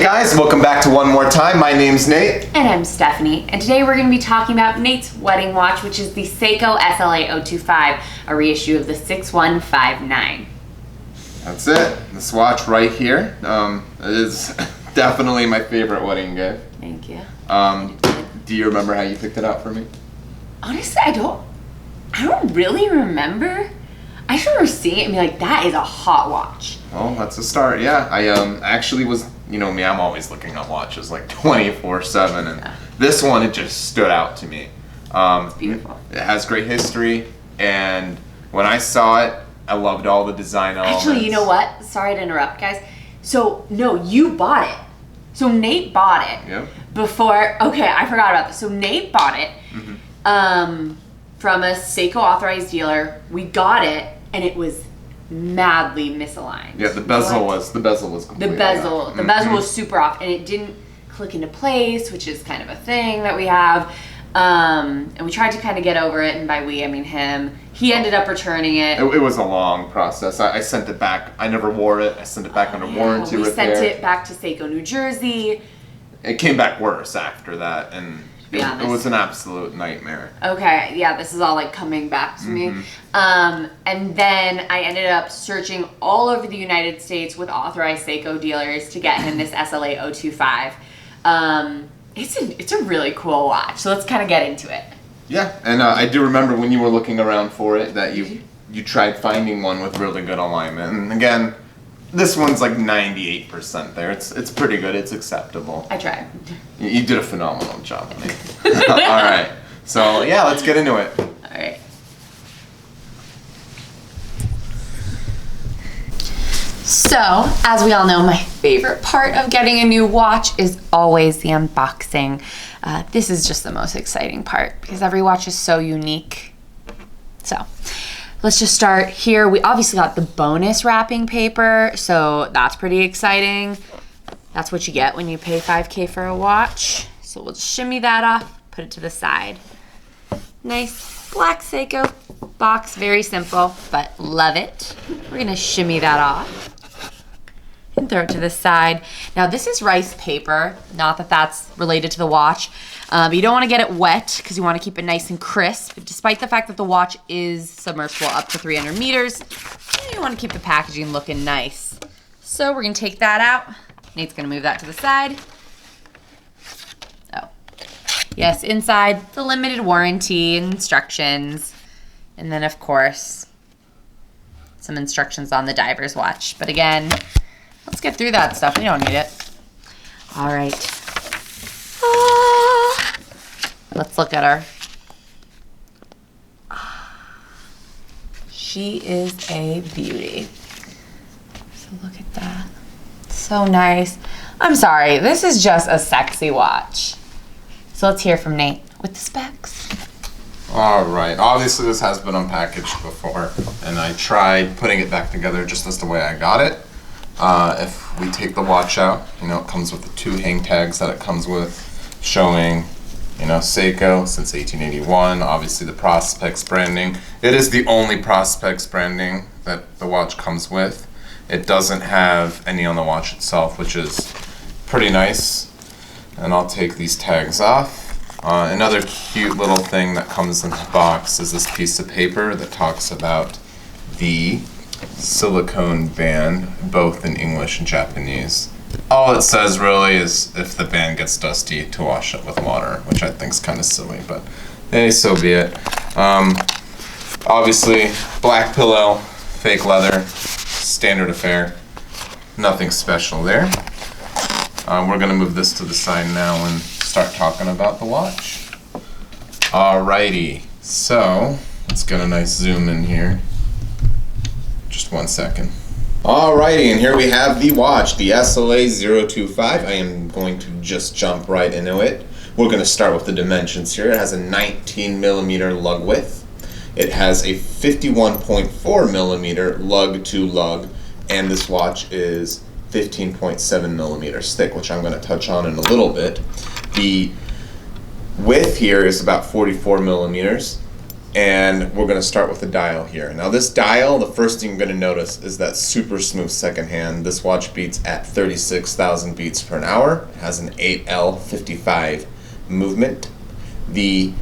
guys, welcome back to One More Time. My name's Nate. And I'm Stephanie. And today we're going to be talking about Nate's wedding watch, which is the Seiko SLA025, a reissue of the 6159. That's it. This watch right here is definitely my favorite wedding gift. Thank you. Do you remember how you picked it out for me? Honestly, I don't really remember. I just remember seeing it and be like, that is a hot watch. Well, that's a start, yeah. I actually was, you know me, I'm always looking at watches like 24/7, and Yeah. this one, it just stood out to me. It's beautiful. It has great history, and when I saw it, I loved all the design elements. Actually, you know what? Sorry to interrupt, guys. So, no, you bought it. So Nate bought it. Yep. Before, okay, I forgot about this. So Nate bought it from a Seiko authorized dealer. We got it, and it was madly misaligned. Yeah, the bezel was completely The bezel off. was super off, and it didn't click into place, which is kind of a thing that we have. And we tried to kind of get over it, and by we, I mean him. He ended up returning it. It was a long process. I sent it back. I never wore it. I sent it back under warranty We repair. sent it back to Seiko, New Jersey. It came back worse after that, and be it honest. was an absolute nightmare. Okay, yeah, this is all like coming back to me. And then I ended up searching all over the United States with authorized Seiko dealers to get him this SLA025. It's a really cool watch, so let's kind of get into it. Yeah, and I do remember when you were looking around for it that you tried finding one with really good alignment. And again, this one's like 98% there. It's pretty good. It's acceptable. I tried. You did a phenomenal job, mate. All right. So yeah, let's get into it. All right. So, as we all know, my favorite part of getting a new watch is always the unboxing. This is just the most exciting part because every watch is so unique. So, let's just start here. We obviously got the bonus wrapping paper, so that's pretty exciting. That's what you get when you pay $5K for a watch. So we'll just shimmy that off, put it to the side. Nice black Seiko box, very simple, but love it. We're gonna shimmy that off and throw it to the side. Now this is rice paper, not that that's related to the watch, but you don't wanna get it wet because you wanna keep it nice and crisp. Despite the fact that the watch is submersible up to 300 meters, you wanna keep the packaging looking nice. So we're gonna take that out. Nate's gonna move that to the side. Oh, yes, inside the limited warranty and instructions. And then of course, some instructions on the diver's watch. But again, let's get through that stuff. We don't need it. All right. Let's look at her. She is a beauty. So look at that. So nice. I'm sorry, this is just a sexy watch. So let's hear from Nate with the specs. All right. Obviously, this has been unpackaged before, and I tried putting it back together just as the way I got it. If we take the watch out, you know, it comes with the 2 hang tags that it comes with, showing, you know, Seiko since 1881. Obviously, the Prospex branding. It is the only Prospex branding that the watch comes with. It doesn't have any on the watch itself, which is pretty nice. And I'll take these tags off. Another cute little thing that comes in the box is this piece of paper that talks about the silicone band, both in English and Japanese. All it says really is if the band gets dusty to wash it with water, which I think is kind of silly, but hey, so be it. Obviously, black pillow, fake leather, standard affair, nothing special there. We're gonna move this to the side now and start talking about the watch. Alrighty, so let's get a nice zoom in here. Just 1 second. Alrighty, and here we have the watch, the SLA025. I am going to just jump right into it. We're gonna start with the dimensions here. It has a 19 millimeter lug width. It has a 51.4 millimeter lug to lug, and this watch is 15.7 millimeters thick, which I'm going to touch on in a little bit. The width here is about 44 millimeters. And we're going to start with the dial here. Now this dial, the first thing you're going to notice is that super smooth second hand. This watch beats at 36,000 beats per hour. It has an 8L55 movement. The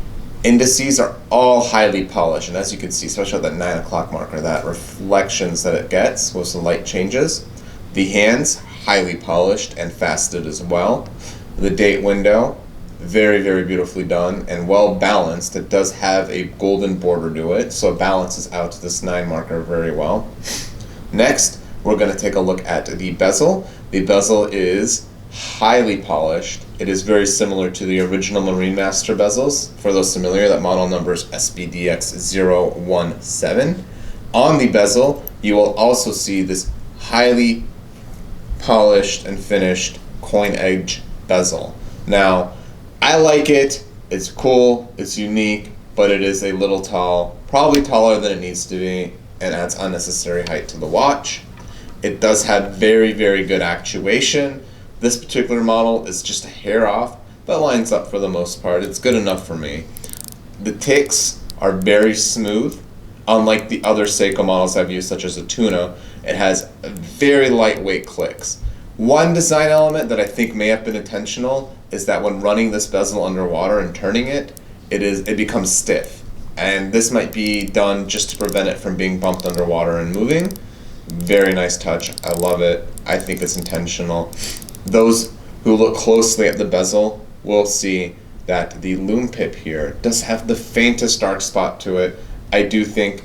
indices are all highly polished, and as you can see, especially at that 9 o'clock marker, that reflections that it gets with the light changes. The hands, highly polished and faceted as well. The date window, very, very beautifully done and well balanced. It does have a golden border to it, so it balances out this 9 marker very well. Next, we're going to take a look at the bezel. The bezel is highly polished. It is very similar to the original Marine Master bezels. For those familiar, that model number is SBDX017. On the bezel, you will also see this highly polished and finished coin edge bezel. Now, I like it. It's cool, it's unique, but it is a little tall, probably taller than it needs to be, and adds unnecessary height to the watch. It does have very, very good actuation. This particular model is just a hair off, but lines up for the most part. It's good enough for me. The ticks are very smooth. Unlike the other Seiko models I've used, such as the Tuna, it has very lightweight clicks. One design element that I think may have been intentional is that when running this bezel underwater and turning it, it becomes stiff. And this might be done just to prevent it from being bumped underwater and moving. Very nice touch. I love it. I think it's intentional. Those who look closely at the bezel will see that the lume pip here does have the faintest dark spot to it. I do think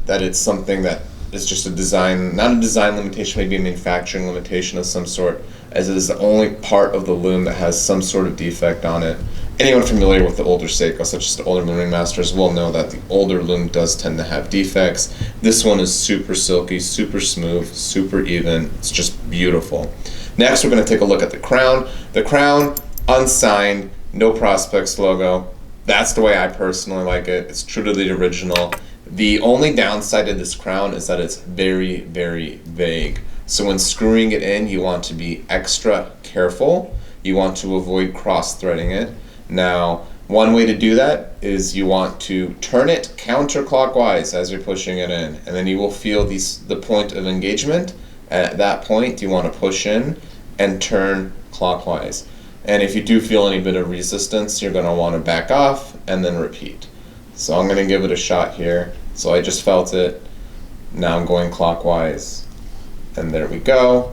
that it's something that is just a design, not a design limitation, maybe a manufacturing limitation of some sort, as it is the only part of the lume that has some sort of defect on it. Anyone familiar with the older Seiko, such as the older Marine Masters, will know that the older lume does tend to have defects. This one is super silky, super smooth, super even. It's just beautiful. Next, we're going to take a look at the crown. The crown, unsigned, no Prospects logo. That's the way I personally like it. It's true to the original. The only downside to this crown is that it's very, very vague. So when screwing it in, you want to be extra careful. You want to avoid cross-threading it. Now, one way to do that is you want to turn it counterclockwise as you're pushing it in, and then you will feel the point of engagement. At that point, you want to push in and turn clockwise. And if you do feel any bit of resistance, you're going to want to back off and then repeat. So I'm going to give it a shot here. So I just felt it. Now I'm going clockwise. And there we go.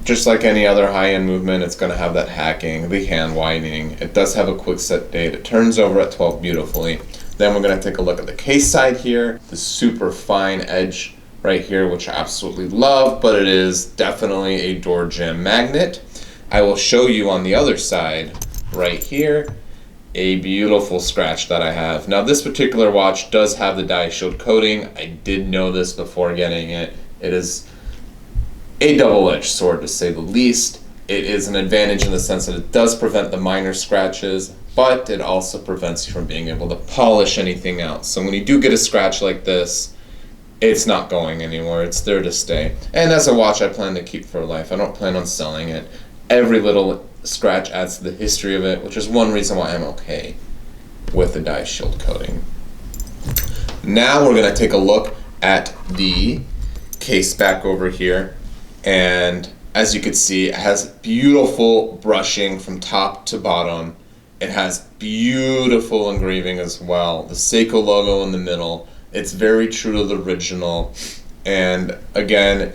Just like any other high-end movement, it's going to have that hacking, the hand widening. It does have a quick set date. It turns over at 12 beautifully. Then we're going to take a look at the case side here. The super fine edge right here, which I absolutely love, but it is definitely a door jamb magnet. I will show you on the other side right here a beautiful scratch that I have. Now this particular watch does have the dye shield coating. I did know this before getting it. It is a double-edged sword, to say the least. It is an advantage in the sense that it does prevent the minor scratches, but it also prevents you from being able to polish anything out. So when you do get a scratch like this, it's not going anywhere. It's there to stay. And as a watch, I plan to keep for life. I don't plan on selling it. Every little scratch adds to the history of it, which is one reason why I'm okay with the dye shield coating. Now we're going to take a look at the case back over here, and as you can see, it has beautiful brushing from top to bottom. It has beautiful engraving as well. The Seiko logo in the middle. It's very true to the original. And again,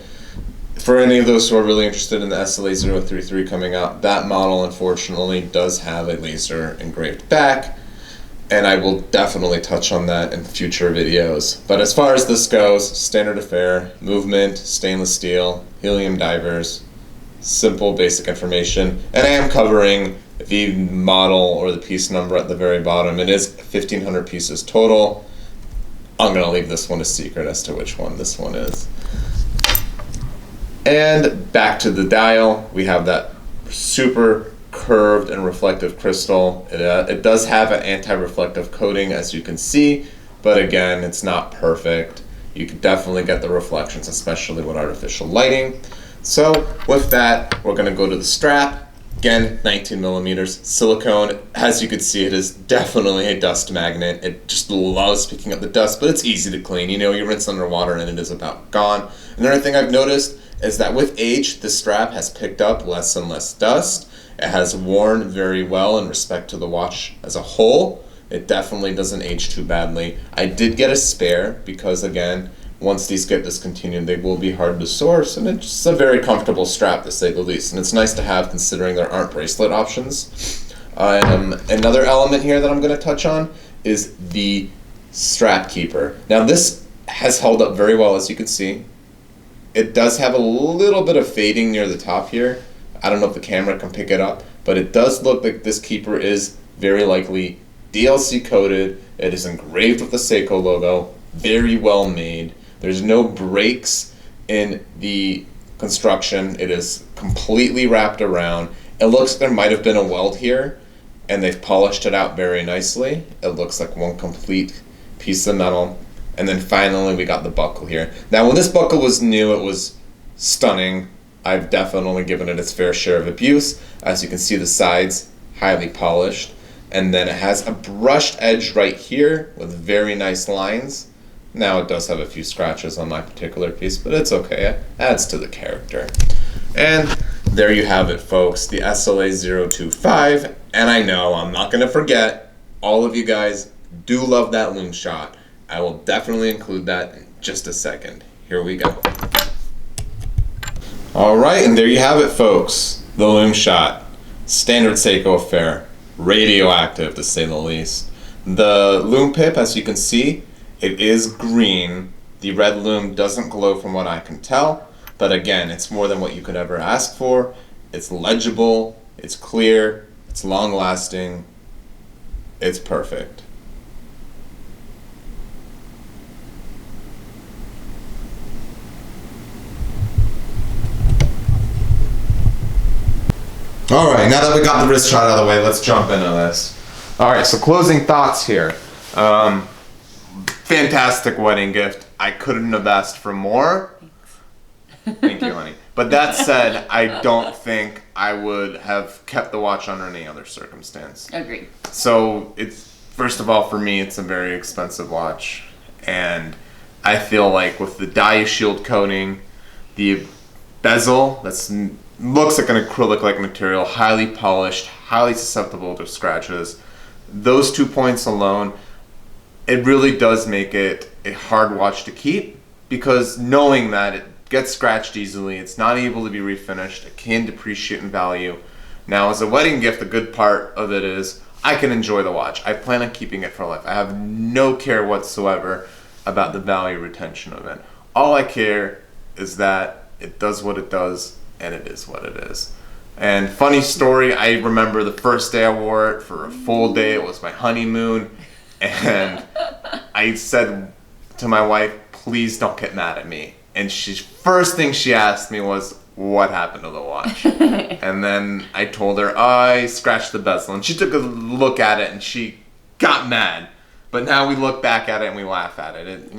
for any of those who are really interested in the SLA033 coming out, that model unfortunately does have a laser engraved back, and I will definitely touch on that in future videos. But as far as this goes, standard affair, movement, stainless steel, helium divers, simple basic information. And I am covering the model or the piece number at the very bottom. It is 1,500 pieces total. I'm going to leave this one a secret as to which one this one is. And back to the dial, we have that super curved and reflective crystal. It does have an anti-reflective coating, as you can see, but again, it's not perfect. You can definitely get the reflections, especially with artificial lighting. So with that, we're going to go to the strap. Again, 19 millimeters. Silicone, as you can see, it is definitely a dust magnet. It just loves picking up the dust, but it's easy to clean. You know, you rinse underwater and it is about gone. Another thing I've noticed is that with age, the strap has picked up less and less dust. It has worn very well in respect to the watch as a whole. It definitely doesn't age too badly. I did get a spare because, again, once these get discontinued, they will be hard to source, and it's just a very comfortable strap, to say the least. And it's nice to have, considering there aren't bracelet options. Another element here that I'm going to touch on is the strap keeper. Now, this has held up very well, as you can see. It does have a little bit of fading near the top here. I don't know if the camera can pick it up, but it does look like this keeper is very likely DLC coated. It is engraved with the Seiko logo, very well made. There's no breaks in the construction. It is completely wrapped around. It looks like there might have been a weld here, and they've polished it out very nicely. It looks like one complete piece of metal. And then finally we got the buckle here. Now when this buckle was new, it was stunning. I've definitely given it its fair share of abuse. As you can see, the sides highly polished. And then it has a brushed edge right here with very nice lines. Now it does have a few scratches on my particular piece, but it's okay. It adds to the character. And there you have it, folks, the SLA025. And I know I'm not going to forget, all of you guys do love that lume shot. I will definitely include that in just a second. Here we go. All right, and there you have it, folks. The lume shot. Standard Seiko affair. Radioactive, to say the least. The lume pip, as you can see, it is green. The red lume doesn't glow from what I can tell, but again, it's more than what you could ever ask for. It's legible, it's clear, it's long lasting, it's perfect. All right, now that we got the wrist shot out of the way, let's jump into this. All right, so closing thoughts here. Fantastic wedding gift. I couldn't have asked for more. Thank you, honey. But that said, I don't think I would have kept the watch under any other circumstance. Agreed. So it's, first of all, for me, it's a very expensive watch. And I feel like with the dye shield coating, the bezel looks like an acrylic-like material, highly polished, highly susceptible to scratches. Those 2 points alone, it really does make it a hard watch to keep, because knowing that it gets scratched easily, it's not able to be refinished, it can depreciate in value. Now, as a wedding gift, the good part of it is I can enjoy the watch. I plan on keeping it for life. I have no care whatsoever about the value retention of it. All I care is that it does what it does, and it is what it is. And funny story, I remember the first day I wore it for a full day. It was my honeymoon. And I said to my wife, please don't get mad at me. And first thing she asked me was, what happened to the watch? And then I told her, I scratched the bezel. And she took a look at it and she got mad. But now we look back at it and we laugh at it.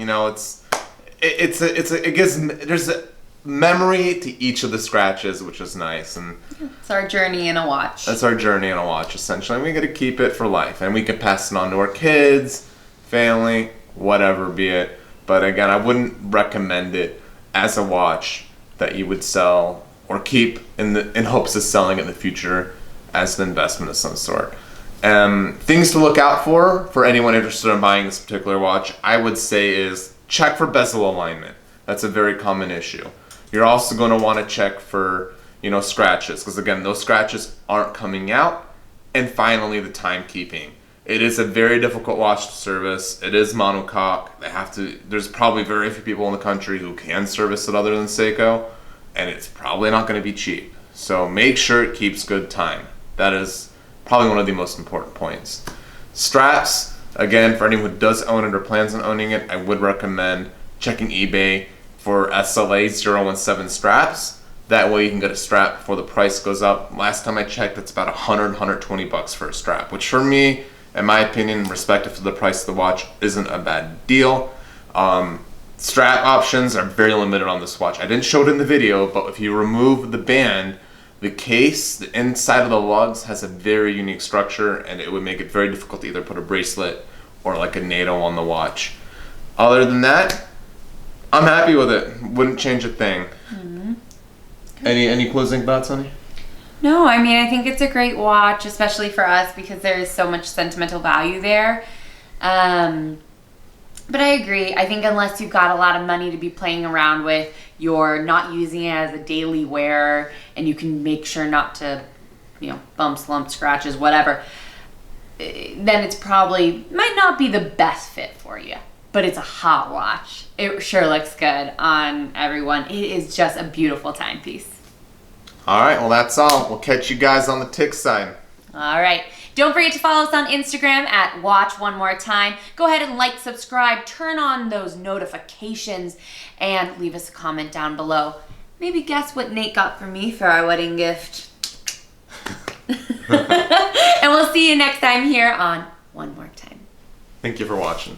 There's a memory to each of the scratches, which is nice. And it's our journey in a watch. That's our journey in a watch, essentially. And we got to keep it for life, and we can pass it on to our kids, family, whatever be it. But again, I wouldn't recommend it as a watch that you would sell or keep in hopes of selling in the future as an investment of some sort. Things to look out for anyone interested in buying this particular watch, I would say, is check for bezel alignment. That's a very common issue. You're also going to want to check for, scratches, because again, those scratches aren't coming out. And finally, the timekeeping. It is a very difficult watch to service. It is monocoque. There's probably very few people in the country who can service it other than Seiko, and it's probably not going to be cheap. So make sure it keeps good time. That is probably one of the most important points. Straps, again, for anyone who does own it or plans on owning it, I would recommend checking eBay for SLA017 straps. That way you can get a strap before the price goes up. Last time I checked, it's about $100-$120 for a strap, which for me, in my opinion, respective to the price of the watch, isn't a bad deal. Strap options are very limited on this watch. I didn't show it in the video, but if you remove the band, The case, the inside of the lugs has a very unique structure, and it would make it very difficult to either put a bracelet or like a NATO on the watch. Other than that, I'm happy with it. Wouldn't change a thing. Mm-hmm. Any closing thoughts, honey? No, I mean, I think it's a great watch, especially for us because there is so much sentimental value there. But I agree. I think unless you've got a lot of money to be playing around with, you're not using it as a daily wear, and you can make sure not to, bumps, lumps, scratches, whatever, then it's probably, might not be the best fit for you. But it's a hot watch. It sure looks good on everyone. It is just a beautiful timepiece. All right, well, that's all. We'll catch you guys on the tick side. All right. Don't forget to follow us on Instagram at Watch One More Time. Go ahead and like, subscribe, turn on those notifications, and leave us a comment down below. Maybe guess what Nate got for me for our wedding gift. And we'll see you next time here on One More Time. Thank you for watching.